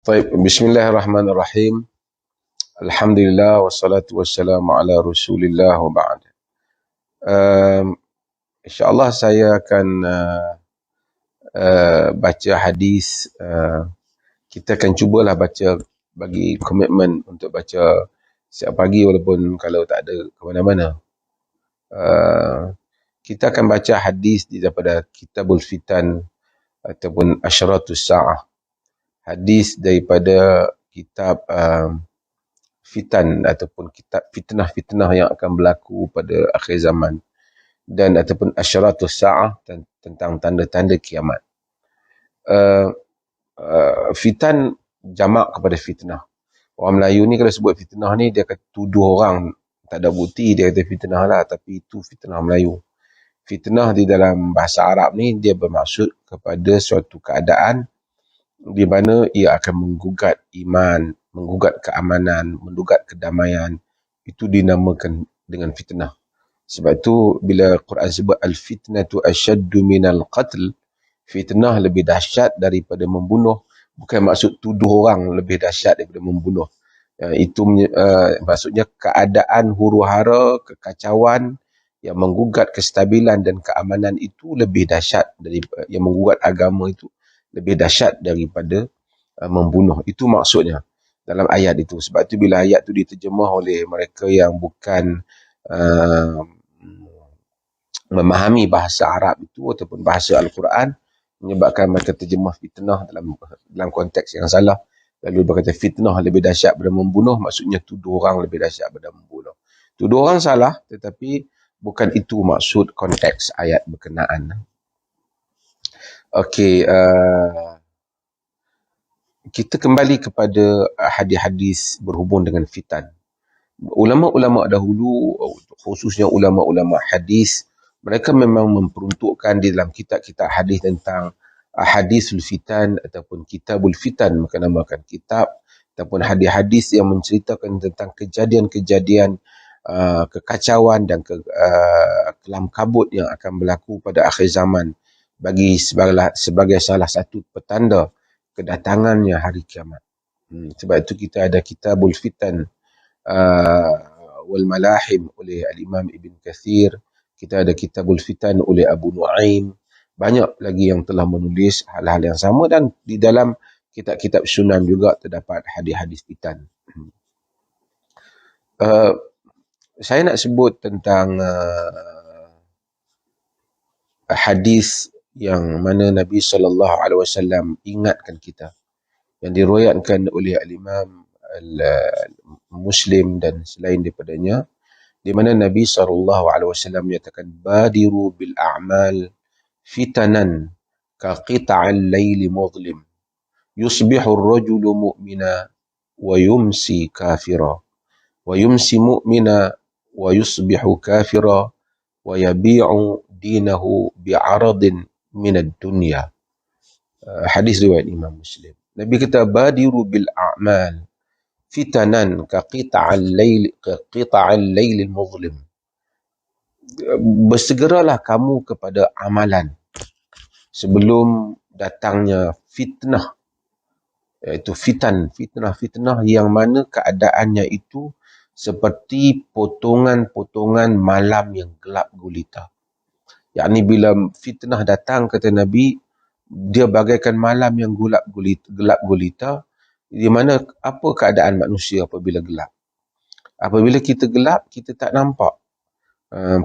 طيب بسم الله الرحمن الرحيم. الحمد لله والصلاة والسلام على رسول الله وبعد. InsyaAllah saya akan baca hadis. Kita akan cubalah baca, bagi komitmen untuk baca setiap pagi walaupun kalau tak ada ke mana-mana. Kita akan baca hadis daripada Kitabul Fitan ataupun Asyratus Sa'ah. Hadis daripada kitab fitan ataupun kitab fitnah-fitnah yang akan berlaku pada akhir zaman, dan ataupun asyratus sa'ah, tentang tanda-tanda kiamat. Fitan jamak kepada fitnah. Orang Melayu ni kalau sebut fitnah ni, dia akan tuduh orang tak ada bukti, dia kata fitnah lah, tapi itu fitnah Melayu. Fitnah di dalam bahasa Arab ni, dia bermaksud kepada suatu keadaan di mana ia akan menggugat iman, menggugat keamanan, menggugat kedamaian. Itu dinamakan dengan fitnah. Sebab itu bila Quran sebut al-fitnatu asyaddu minal qatl, fitnah lebih dahsyat daripada membunuh, bukan maksud tuduh orang lebih dahsyat daripada membunuh. Itu maksudnya keadaan huru-hara, kekacauan yang menggugat kestabilan dan keamanan itu lebih dahsyat daripada yang menggugat agama, itu lebih dahsyat daripada membunuh. Itu maksudnya dalam ayat itu. Sebab itu bila ayat itu diterjemah oleh mereka yang bukan memahami bahasa Arab itu ataupun bahasa Al-Quran, menyebabkan mereka terjemah fitnah dalam konteks yang salah. Lalu berkata fitnah lebih dahsyat daripada membunuh, maksudnya tuduh orang lebih dahsyat daripada membunuh. Tuduh orang salah, tetapi bukan itu maksud konteks ayat berkenaan. Okey, kita kembali kepada hadis-hadis berhubung dengan fitan. Ulama-ulama dahulu, khususnya ulama-ulama hadis, mereka memang memperuntukkan di dalam kitab-kitab hadis tentang hadisul fitan ataupun kitabul fitan, mereka namakan kitab, ataupun hadis-hadis yang menceritakan tentang kejadian-kejadian kekacauan dan kelam kabut yang akan berlaku pada akhir zaman, bagi sebagai salah satu petanda kedatangannya hari kiamat. Sebab itu kita ada kitabul fitan wal malahim oleh al-Imam Ibn Kathir, kita ada kitabul fitan oleh Abu Nuaim, banyak lagi yang telah menulis hal-hal yang sama, dan di dalam kitab-kitab sunan juga terdapat hadis-hadis fitan. Saya nak sebut tentang hadis yang mana Nabi SAW ingatkan kita, yang diriwayatkan oleh al-Imam Muslim dan selain daripadanya, di mana Nabi SAW menyatakan badiru bil a'mal fitanan ka qita'al layli mudlim yusbihu ar-rajulu mu'mina wa yumsi kafira wa yumsi mu'mina wa yusbihu kafira wa yabi'u dinahu bi'aradin minad dunya. Hadis riwayat Imam Muslim. Nabi kata badiru bil a'mal fitanan ka qita'al layl muzlim. Bersegeralah kamu kepada amalan sebelum datangnya fitnah, iaitu fitnah yang mana keadaannya itu seperti potongan-potongan malam yang gelap gulita. Yakni bila fitnah datang, kata Nabi, dia bagaikan malam yang gelap gulita, di mana apa keadaan manusia apabila gelap? Apabila kita gelap, kita tak nampak.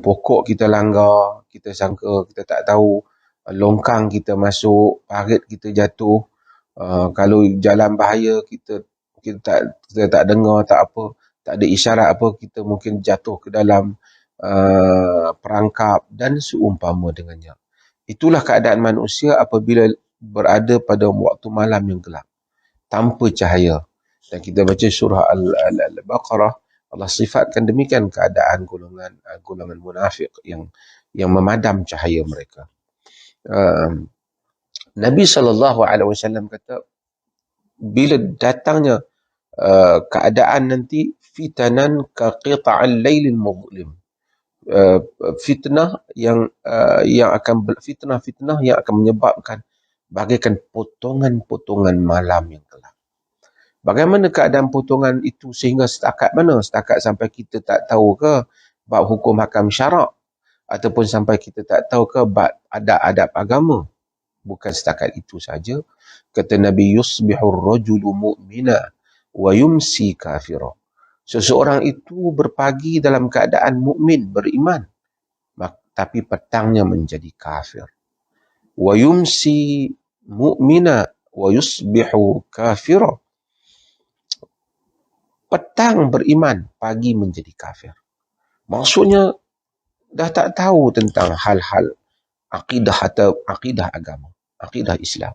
Pokok kita langgar, kita sangka kita tak tahu, longkang kita masuk, parit kita jatuh, kalau jalan bahaya kita tak dengar, tak apa, tak ada isyarat apa, kita mungkin jatuh ke dalam perangkap dan seumpama dengannya. Itulah keadaan manusia apabila berada pada waktu malam yang gelap, tanpa cahaya. Dan kita baca surah Al-Baqarah, Allah sifatkan demikian keadaan golongan munafik yang memadam cahaya mereka. Nabi SAW kata, bila datangnya keadaan nanti, fitanan ka qita'al laylil mudlim, fitnah yang akan menyebabkan bagaikan potongan-potongan malam yang gelap. Bagaimana keadaan potongan itu sehingga setakat mana? Setakat sampai kita tak tahu ke bab hukum hakam syarak? Ataupun sampai kita tak tahu ke bab adab-adab agama? Bukan setakat itu saja. Kata Nabi, yusbihur rajulu mu'mina wa yumsi kafira. Seseorang itu berpagi dalam keadaan mukmin, beriman, tapi petangnya menjadi kafir. Wa yumsi mu'mina wa yusbihu kafira. Petang beriman, pagi menjadi kafir. Maksudnya dah tak tahu tentang hal-hal akidah atau akidah agama, akidah Islam.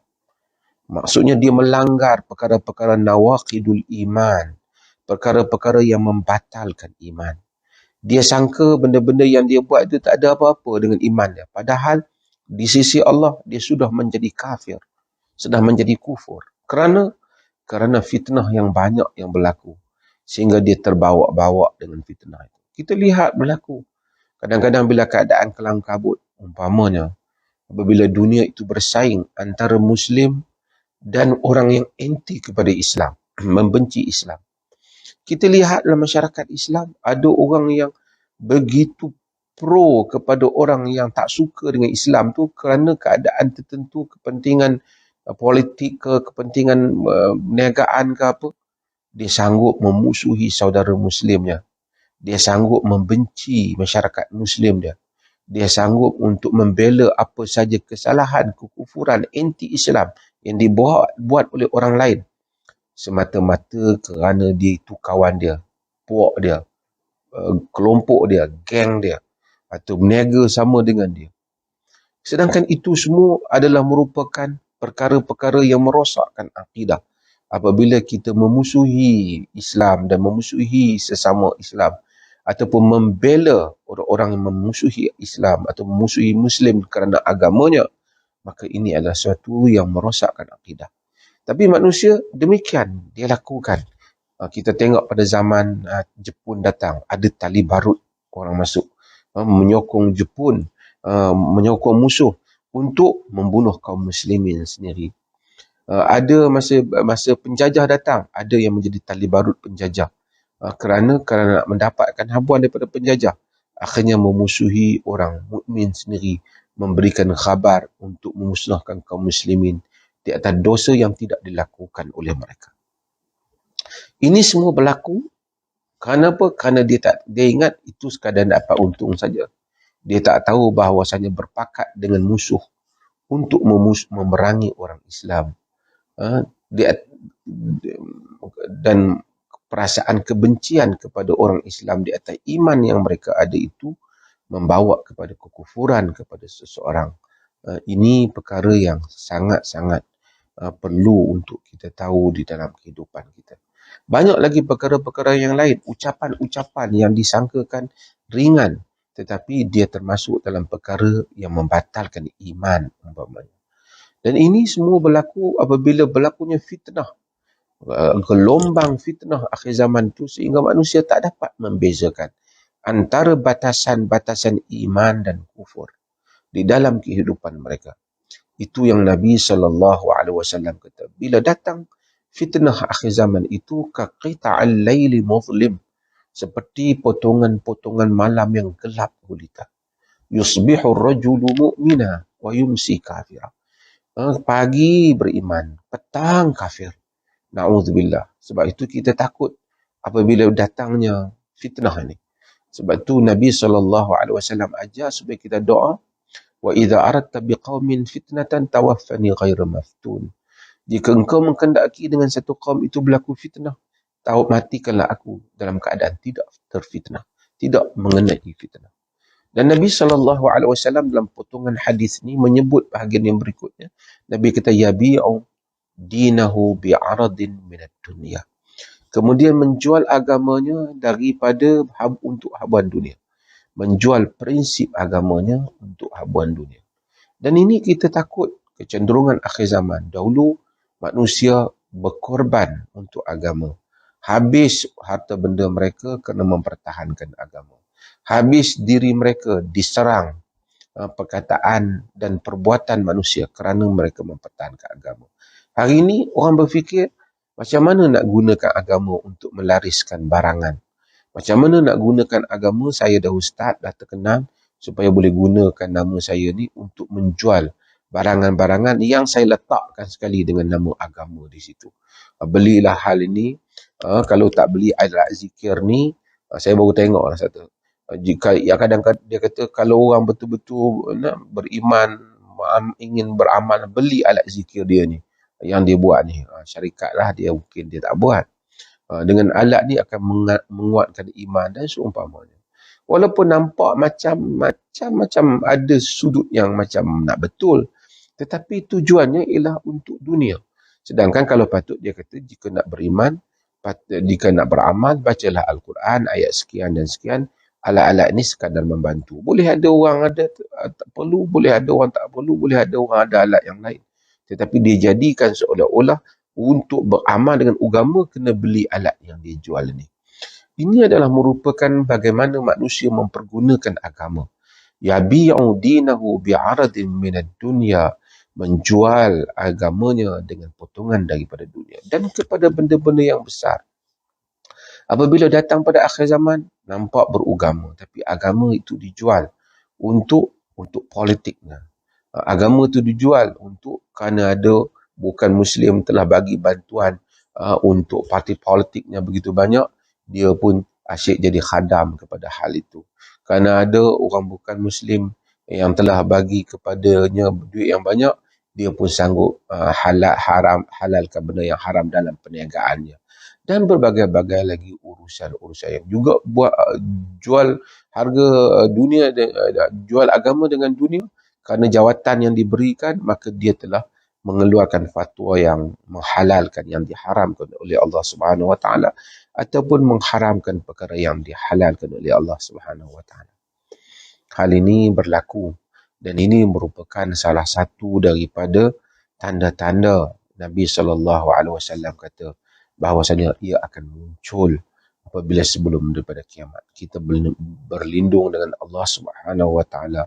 Maksudnya dia melanggar perkara-perkara nawaqidul iman, perkara-perkara yang membatalkan iman. Dia sangka benda-benda yang dia buat itu tak ada apa-apa dengan iman dia. Padahal di sisi Allah dia sudah menjadi kafir, sudah menjadi kufur. Kerana fitnah yang banyak yang berlaku. Sehingga dia terbawa-bawa dengan fitnah itu. Kita lihat berlaku. Kadang-kadang bila keadaan kelam kabut, umpamanya, apabila dunia itu bersaing antara Muslim dan orang yang anti kepada Islam, membenci Islam. Kita lihat dalam masyarakat Islam, ada orang yang begitu pro kepada orang yang tak suka dengan Islam tu kerana keadaan tertentu, kepentingan politik ke, kepentingan perniagaan ke apa, dia sanggup memusuhi saudara Muslimnya. Dia sanggup membenci masyarakat Muslim dia. Dia sanggup untuk membela apa saja kesalahan, kekufuran, anti-Islam yang dibuat oleh orang lain. Semata-mata kerana dia itu kawan dia, puak dia, kelompok dia, geng dia, atau berniaga sama dengan dia. Sedangkan itu semua adalah merupakan perkara-perkara yang merosakkan akidah. Apabila kita memusuhi Islam dan memusuhi sesama Islam, ataupun membela orang-orang yang memusuhi Islam atau memusuhi Muslim kerana agamanya, maka ini adalah sesuatu yang merosakkan akidah. Tapi manusia demikian dia lakukan. Kita tengok pada zaman Jepun datang, ada tali barut orang masuk, menyokong Jepun, menyokong musuh untuk membunuh kaum muslimin sendiri. Ada masa penjajah datang, ada yang menjadi tali barut penjajah. Kerana nak mendapatkan habuan daripada penjajah, akhirnya memusuhi orang mukmin sendiri, memberikan khabar untuk memusnahkan kaum muslimin di atas dosa yang tidak dilakukan oleh mereka. Ini semua berlaku kerana apa? Kerana dia ingat itu sekadar dapat untung saja. Dia tak tahu bahawasanya berpakat dengan musuh untuk memerangi orang Islam. Dan perasaan kebencian kepada orang Islam di atas iman yang mereka ada itu membawa kepada kekufuran kepada seseorang. Ini perkara yang sangat-sangat perlu untuk kita tahu di dalam kehidupan kita. Banyak lagi perkara-perkara yang lain, ucapan-ucapan yang disangkakan ringan, tetapi dia termasuk dalam perkara yang membatalkan iman umpamanya. Dan ini semua berlaku apabila berlakunya fitnah, gelombang fitnah akhir zaman itu, sehingga manusia tak dapat membezakan antara batasan-batasan iman dan kufur di dalam kehidupan mereka. Itu yang Nabi SAW kata. Bila datang fitnah akhir zaman itu, kaqita'al layli muzlim, seperti potongan-potongan malam yang gelap gulita. Yusbihu rajulu mu'mina wa yumsi kafira. Pagi beriman, petang kafir. Na'udzubillah. Sebab itu kita takut apabila datangnya fitnah ini. Sebab itu Nabi SAW ajar supaya kita doa, wa idza aradta biqaumin fitnatan tawaffani ghairu maftun. Jika engkau menghendaki dengan satu kaum itu berlaku fitnah, matikanlah aku dalam keadaan tidak terfitnah, tidak mengenai fitnah. Dan Nabi SAW dalam potongan hadis ini menyebut bahagian yang berikutnya. Nabi kata, yabi'u dinahu bi'aradin minat dunia. Kemudian menjual agamanya daripada untuk habuan dunia. Menjual prinsip agamanya untuk habuan dunia. Dan ini kita takut kecenderungan akhir zaman. Dahulu manusia berkorban untuk agama. Habis harta benda mereka kerana mempertahankan agama. Habis diri mereka diserang perkataan dan perbuatan manusia kerana mereka mempertahankan agama. Hari ini orang berfikir Macam mana nak gunakan agama untuk melariskan barangan? Macam mana nak gunakan agama? Saya dah ustaz, dah terkenal, supaya boleh gunakan nama saya ni untuk menjual barangan-barangan yang saya letakkan sekali dengan nama agama di situ. Belilah hal ini. Kalau tak beli alat zikir ni, saya baru tengok lah satu. Jika ya kadang-kadang dia kata kalau orang betul-betul beriman, ingin beramal, beli alat zikir dia ni yang dia buat ni. Syarikat lah dia, mungkin dia tak buat. Dengan alat ni akan menguatkan iman dan seumpamanya. Walaupun nampak macam ada sudut yang macam nak betul, tetapi tujuannya ialah untuk dunia. Sedangkan kalau patut dia kata jika nak beriman, jika nak beramal, bacalah Al-Quran ayat sekian dan sekian. Alat-alat ni sekadar membantu. Boleh ada orang ada tak perlu, boleh ada orang tak perlu, boleh ada orang ada alat yang lain. Tetapi dia jadikan seolah-olah untuk beramal dengan agama kena beli alat yang dia jual ni. Ini adalah merupakan bagaimana manusia mempergunakan agama. Yabi'u dinahu bi'aradin minad dunya, menjual agamanya dengan potongan daripada dunia dan kepada benda-benda yang besar. Apabila datang pada akhir zaman, nampak beragama, tapi agama itu dijual untuk politiknya. Agama itu dijual untuk kerana ada bukan Muslim telah bagi bantuan untuk parti politiknya begitu banyak, dia pun asyik jadi khadam kepada hal itu. Kerana ada orang bukan Muslim yang telah bagi kepadanya duit yang banyak, dia pun sanggup halalkan benda yang haram dalam perniagaannya. Dan berbagai-bagai lagi urusan-urusan yang juga buat jual harga dunia, jual agama dengan dunia. Kerana jawatan yang diberikan, maka dia telah mengeluarkan fatwa yang menghalalkan yang diharamkan oleh Allah Subhanahu Wa Taala ataupun mengharamkan perkara yang dihalalkan oleh Allah Subhanahu Wa Taala. Hal ini berlaku dan ini merupakan salah satu daripada tanda-tanda Nabi SAW kata bahawasanya ia akan muncul apabila sebelum daripada kiamat. Kita berlindung dengan Allah Subhanahu Wa Taala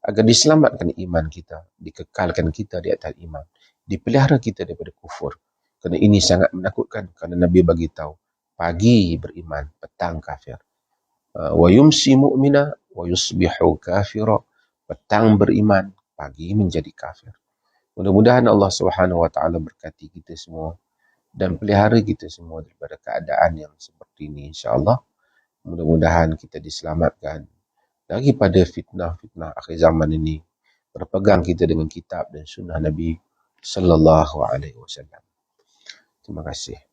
agar diselamatkan iman kita, dikekalkan kita di atas iman, dipelihara kita daripada kufur. Kerana ini sangat menakutkan, kerana Nabi bagi tahu, pagi beriman, petang kafir. Wa yumsi mu'mina wa yusbihu kafira. Petang beriman, pagi menjadi kafir. Mudah-mudahan Allah Subhanahu Wa Taala berkati kita semua dan pelihara kita semua daripada keadaan yang seperti ini, insya-Allah. Mudah-mudahan kita diselamatkan daripada fitnah-fitnah akhir zaman ini. Berpegang kita dengan kitab dan sunnah Nabi sallallahu alaihi wasallam. Terima kasih.